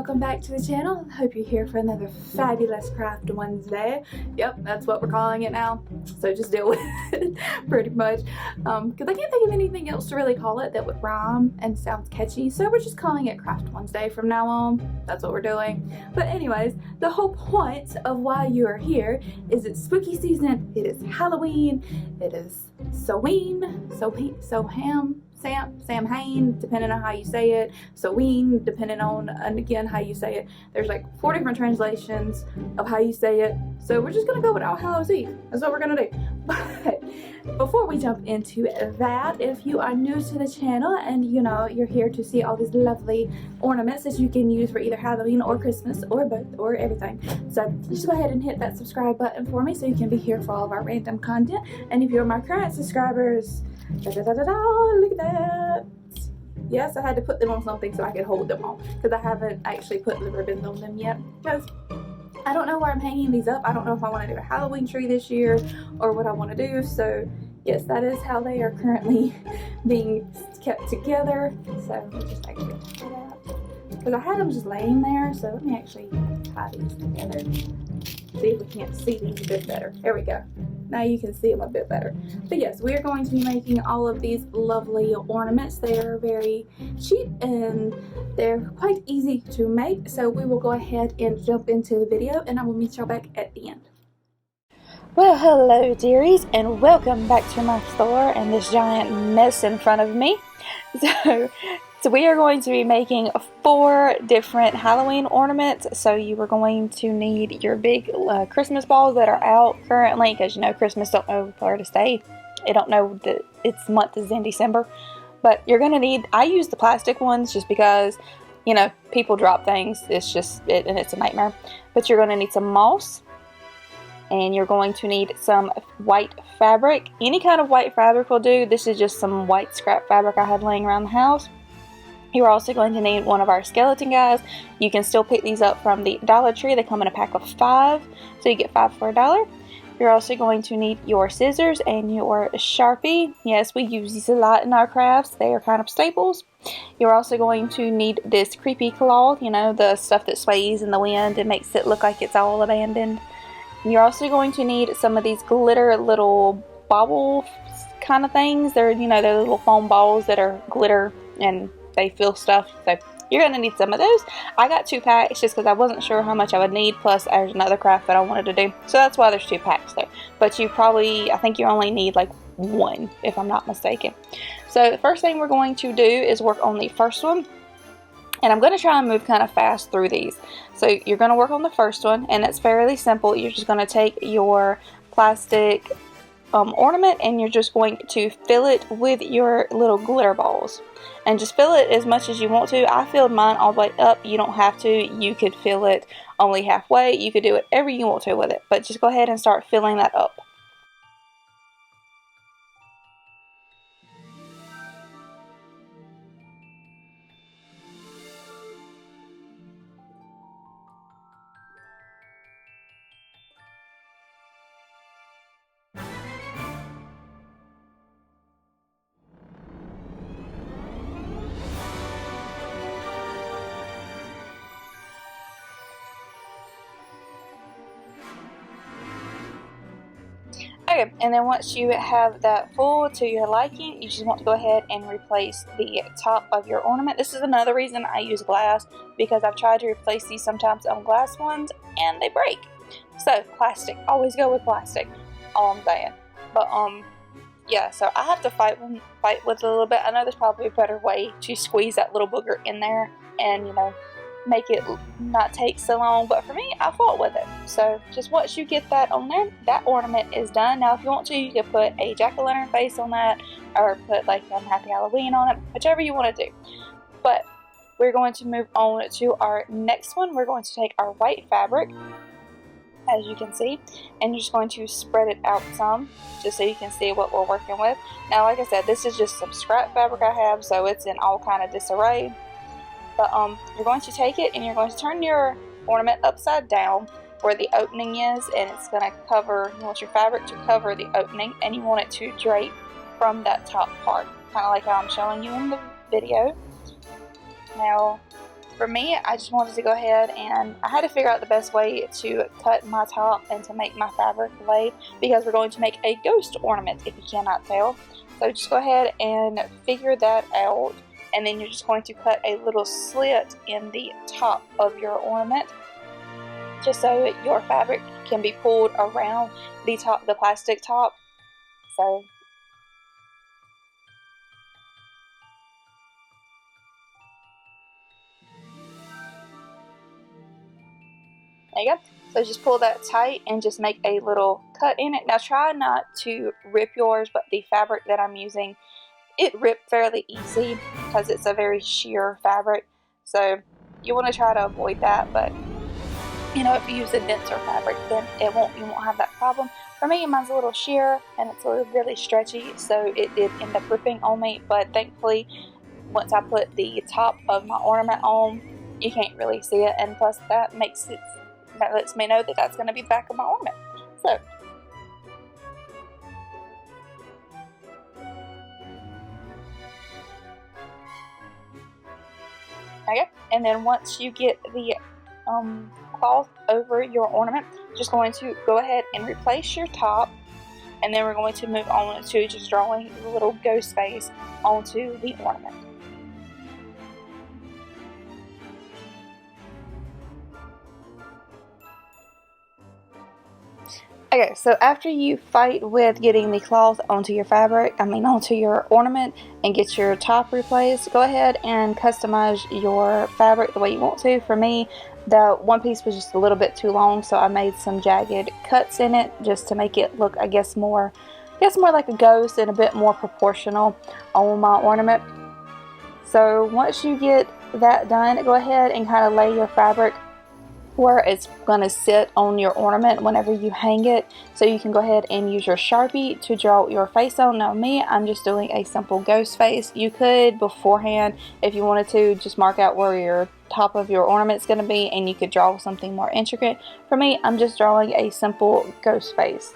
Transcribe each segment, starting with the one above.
welcome back to the channel. Hope you're here for another fabulous Craft Wednesday. Yep, that's what we're calling it now, so just deal with it pretty much, because I can't think of anything else to really call it that would rhyme and sounds catchy, so we're just calling it Craft Wednesday from now on. That's what we're doing. But anyways, the whole point of why you are here is it's spooky season, it is Halloween, it is Samhain, depending on how you say it, Soween, depending on, and again, how you say it. There's like 4 different translations of how you say it, so we're just gonna go with All Hallows Eve. That's what we're gonna do. But before we jump into that, if you are new to the channel and you know you're here to see all these lovely ornaments that you can use for either Halloween or Christmas or both or everything, so just go ahead and hit that subscribe button for me so you can be here for all of our random content. And if you're my current subscribers, look at that. Yes, I had to put them on something so I could hold them on, because I haven't actually put the ribbons on them yet, because I don't know where I'm hanging these up. I don't know if I want to do a Halloween tree this year or what I want to do. So yes, that is how they are currently being kept together. So let me just actually tie that, because I had them just laying there. So let me actually tie these together. See if we can't see these a bit better. There we go. Now you can see them a bit better. But yes, we are going to be making all of these lovely ornaments. They are very cheap and they're quite easy to make. So we will go ahead and jump into the video, and I will meet y'all back at the end. Well, hello dearies, and welcome back to my store and this giant mess in front of me. So we are going to be making 4 different Halloween ornaments. So you are going to need your big Christmas balls that are out currently, because you know Christmas don't know where to stay. They don't know that its month is in December. But you're going to need, I use the plastic ones just because, you know, people drop things. It's just, and it's a nightmare. But you're going to need some moss. And you're going to need some white fabric. Any kind of white fabric will do. This is just some white scrap fabric I had laying around the house. You're also going to need one of our skeleton guys. You can still pick these up from the Dollar Tree. They come in a pack of 5, so you get 5 for $1. You're also going to need your scissors and your Sharpie. Yes, we use these a lot in our crafts. They are kind of staples. You're also going to need this creepy cloth, you know, the stuff that sways in the wind and makes it look like it's all abandoned. You're also going to need some of these glitter little bobble kind of things. They're, you know, they're little foam balls that are glitter and they feel stuff. So you're going to need some of those. I got 2 packs just because I wasn't sure how much I would need. Plus there's another craft that I wanted to do. So that's why there's 2 packs there. But you probably, I think you only need like 1 if I'm not mistaken. So the first thing we're going to do is work on the first one. And I'm going to try and move kind of fast through these. So you're going to work on the first one, and it's fairly simple. You're just going to take your plastic ornament and you're just going to fill it with your little glitter balls. And just fill it as much as you want to. I filled mine all the way up. You don't have to. You could fill it only halfway. You could do whatever you want to with it. But just go ahead and start filling that up. Okay, and then once you have that full to your liking, you just want to go ahead and replace the top of your ornament. This is another reason I use glass, because I've tried to replace these sometimes on glass ones and they break. So plastic, always go with plastic, all I'm saying. But yeah, so I have to fight with it a little bit. I know there's probably a better way to squeeze that little booger in there and, you know, make it not take so long, but for me, I fought with it. So just once you get that on there, that ornament is done. Now if you want to, you can put a jack-o'-lantern face on that, or put like Happy Halloween on it, whichever you want to do. But we're going to move on to our next one. We're going to take our white fabric, as you can see, and you're just going to spread it out some, just so you can see what we're working with. Now like I said, this is just some scrap fabric I have, so it's in all kind of disarray. But you're going to take it and you're going to turn your ornament upside down where the opening is, and it's going to cover, you want your fabric to cover the opening, and you want it to drape from that top part, kind of like how I'm showing you in the video. Now for me, I just wanted to go ahead and I had to figure out the best way to cut my top and to make my fabric lay, because we're going to make a ghost ornament, if you cannot tell. So just go ahead and figure that out, and then you're just going to cut a little slit in the top of your ornament, just so your fabric can be pulled around the top, the plastic top. So there you go. So just pull that tight and just make a little cut in it. Now try not to rip yours, but the fabric that I'm using, it ripped fairly easy because it's a very sheer fabric. So you want to try to avoid that, but you know, if you use a denser fabric, then you won't have that problem. For me, mine's a little sheer and it's really stretchy, so it did end up ripping on me, but thankfully once I put the top of my ornament on, you can't really see it, and plus that lets me know that that's going to be the back of my ornament. So okay, and then once you get the cloth over your ornament, just going to go ahead and replace your top, and then we're going to move on to just drawing the little ghost face onto the ornament. Okay, so after you fight with getting the cloth onto your onto your ornament and get your top replaced, go ahead and customize your fabric the way you want to. For me, the one piece was just a little bit too long, so I made some jagged cuts in it just to make it look, I guess more like a ghost and a bit more proportional on my ornament. So once you get that done, go ahead and kind of lay your fabric where it's going to sit on your ornament whenever you hang it, so you can go ahead and use your Sharpie to draw your face on. Now me, I'm just doing a simple ghost face. You could beforehand, if you wanted to, just mark out where your top of your ornament is going to be, and you could draw something more intricate. For me, I'm just drawing a simple ghost face.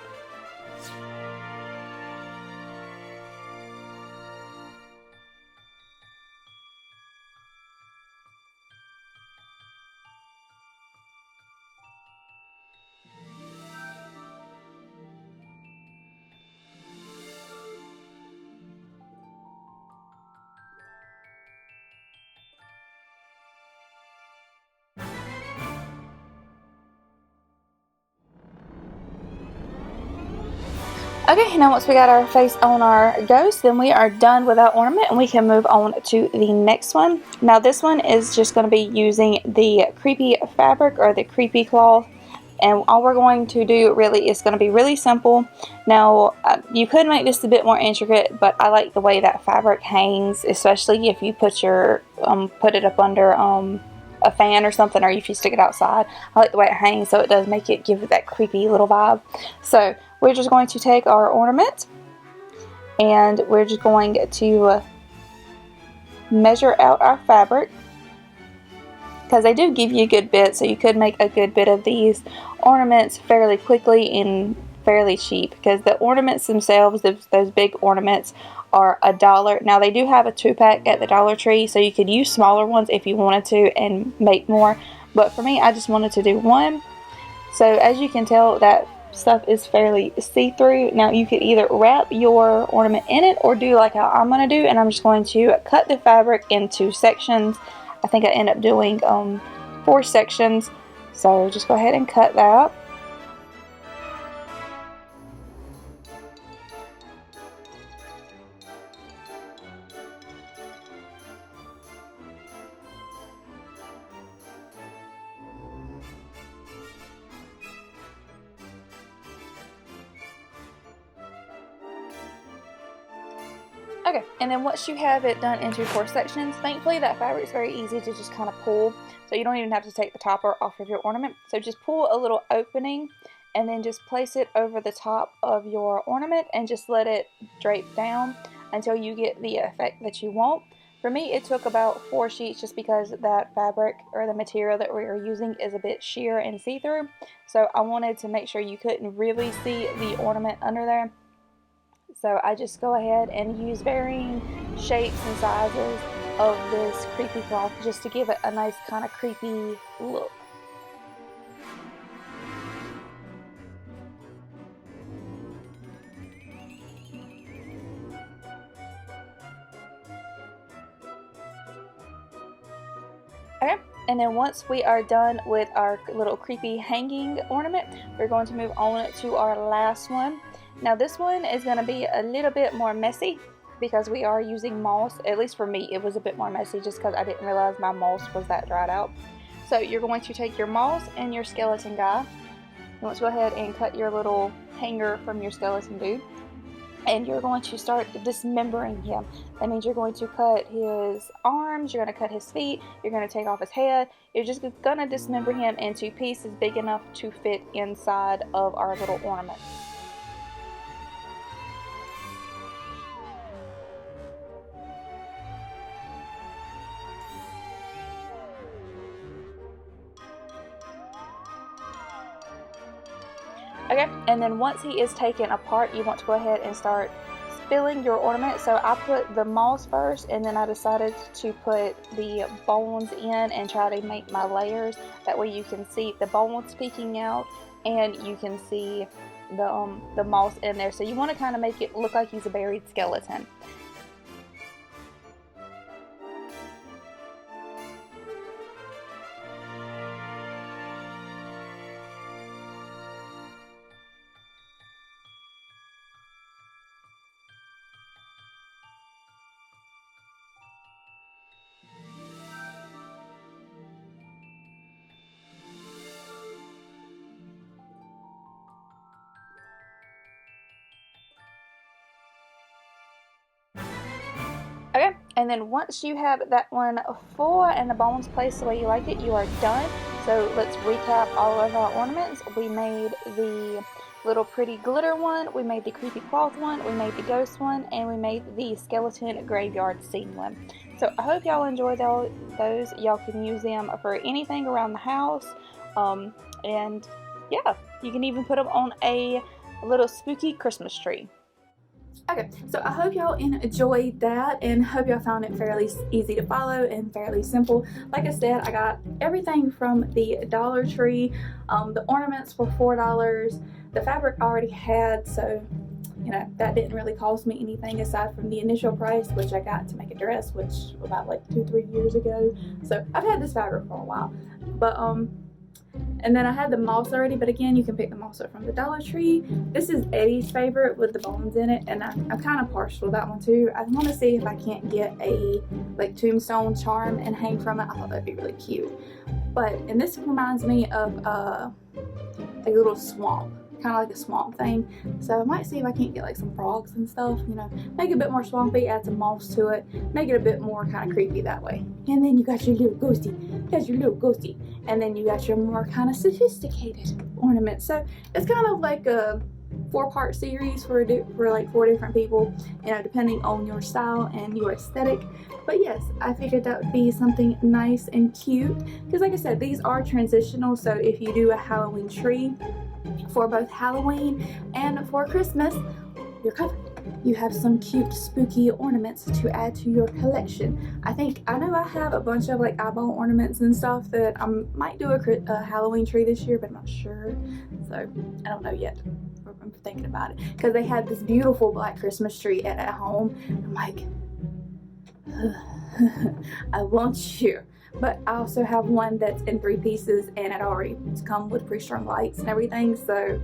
Okay, now once we got our face on our ghost, then we are done with our ornament and we can move on to the next one. Now this one is just going to be using the creepy fabric or the creepy cloth, and all we're going to do really is going to be really simple. Now you could make this a bit more intricate, but I like the way that fabric hangs, especially if you put your put it up under a fan or something, or if you stick it outside. I like the way it hangs, so it does make it give it that creepy little vibe. So we're just going to take our ornament and we're just going to measure out our fabric, because they do give you a good bit, so you could make a good bit of these ornaments fairly quickly and fairly cheap, because the ornaments themselves, those big ornaments, are $1. Now they do have a 2-pack at the Dollar Tree, so you could use smaller ones if you wanted to and make more, but for me, I just wanted to do one. So as you can tell, that stuff is fairly see-through. Now you could either wrap your ornament in it or do like how I'm going to do, and I'm just going to cut the fabric into sections. I think I end up doing 4 sections, so just go ahead and cut that. Okay, and then once you have it done into 4 sections, thankfully that fabric is very easy to just kind of pull, so you don't even have to take the topper off of your ornament. So just pull a little opening and then just place it over the top of your ornament and just let it drape down until you get the effect that you want. For me, it took about 4 sheets just because that fabric or the material that we are using is a bit sheer and see-through, so I wanted to make sure you couldn't really see the ornament under there. So I just go ahead and use varying shapes and sizes of this creepy cloth just to give it a nice kind of creepy look. Okay, and then once we are done with our little creepy hanging ornament, we're going to move on to our last one. Now this one is going to be a little bit more messy because we are using moss. At least for me, it was a bit more messy just because I didn't realize my moss was that dried out. So you're going to take your moss and your skeleton guy. You want to go ahead and cut your little hanger from your skeleton dude. And you're going to start dismembering him. That means you're going to cut his arms, you're going to cut his feet, you're going to take off his head. You're just going to dismember him into pieces big enough to fit inside of our little ornament. Okay, and then once he is taken apart, you want to go ahead and start filling your ornament. So I put the moss first, and then I decided to put the bones in and try to make my layers. That way you can see the bones peeking out, and you can see the moss in there. So you want to kind of make it look like he's a buried skeleton. Okay, and then once you have that one full and the bones placed the way you like it, you are done. So let's recap all of our ornaments. We made the little pretty glitter one, we made the creepy cloth one, we made the ghost one, and we made the skeleton graveyard scene one. So I hope y'all enjoy those. Y'all can use them for anything around the house. And yeah, you can even put them on a little spooky Christmas tree. Okay, so I hope y'all enjoyed that and hope y'all found it fairly easy to follow and fairly simple. Like I said, I got everything from the Dollar Tree. The ornaments were $4. The fabric I already had, so you know, that didn't really cost me anything aside from the initial price, which I got to make a dress, which about like 2-3 years ago. So I've had this fabric for a while, but and then I had the moss already, but again, you can pick the moss up from the Dollar Tree. This is Eddie's favorite with the bones in it, and I'm kind of partial to that one too. I want to see if I can't get a like tombstone charm and hang from it. I thought that'd be really cute. And this reminds me of a little swamp, kind of like a swamp thing. So I might see if I can't get like some frogs and stuff, you know, make it a bit more swampy, add some moss to it, make it a bit more kind of creepy that way. And then you got your little ghosty, and then you got your more kind of sophisticated ornament. So it's kind of like a 4-part series for like 4 different people, you know, depending on your style and your aesthetic. But yes, I figured that would be something nice and cute because like I said, these are transitional. So if you do a Halloween tree for both Halloween and for Christmas, you're covered. You have some cute spooky ornaments to add to your collection. I know I have a bunch of like eyeball ornaments and stuff that I might do a Halloween tree this year, but I'm not sure, so I don't know yet. I'm thinking about it because they had this beautiful black Christmas tree at home. I'm like, I want you. But I also have one that's in 3 pieces and it already come with pre-strung lights and everything, so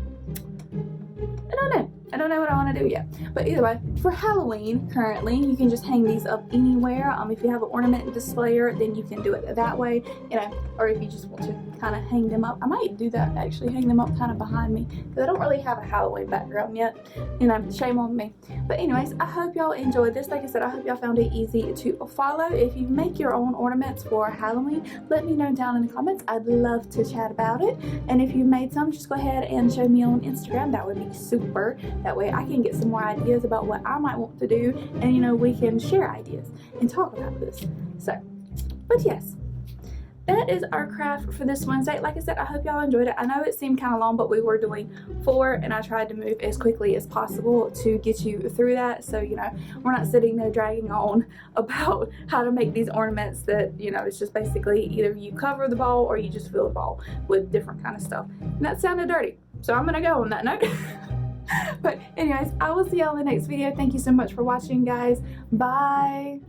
I don't know what I want to do yet. But either way, for Halloween, currently, you can just hang these up anywhere. If you have an ornament displayer, then you can do it that way, you know, or if you just want to kind of hang them up. I might do that, actually, hang them up kind of behind me, because I don't really have a Halloween background yet, you know, shame on me. But anyways, I hope y'all enjoyed this. Like I said, I hope y'all found it easy to follow. If you make your own ornaments for Halloween, let me know down in the comments. I'd love to chat about it. And if you made some, just go ahead and show me on Instagram. That would be super. That way I can get some more ideas about what I might want to do, and you know, we can share ideas and talk about this. So, but yes, that is our craft for this Wednesday. Like I said, I hope y'all enjoyed it. I know it seemed kind of long, but we were doing 4, and I tried to move as quickly as possible to get you through that. So, you know, we're not sitting there dragging on about how to make these ornaments that, you know, it's just basically either you cover the ball or you just fill the ball with different kind of stuff. And that sounded dirty. So I'm gonna go on that note. But anyways, I will see y'all in the next video. Thank you so much for watching, guys. Bye.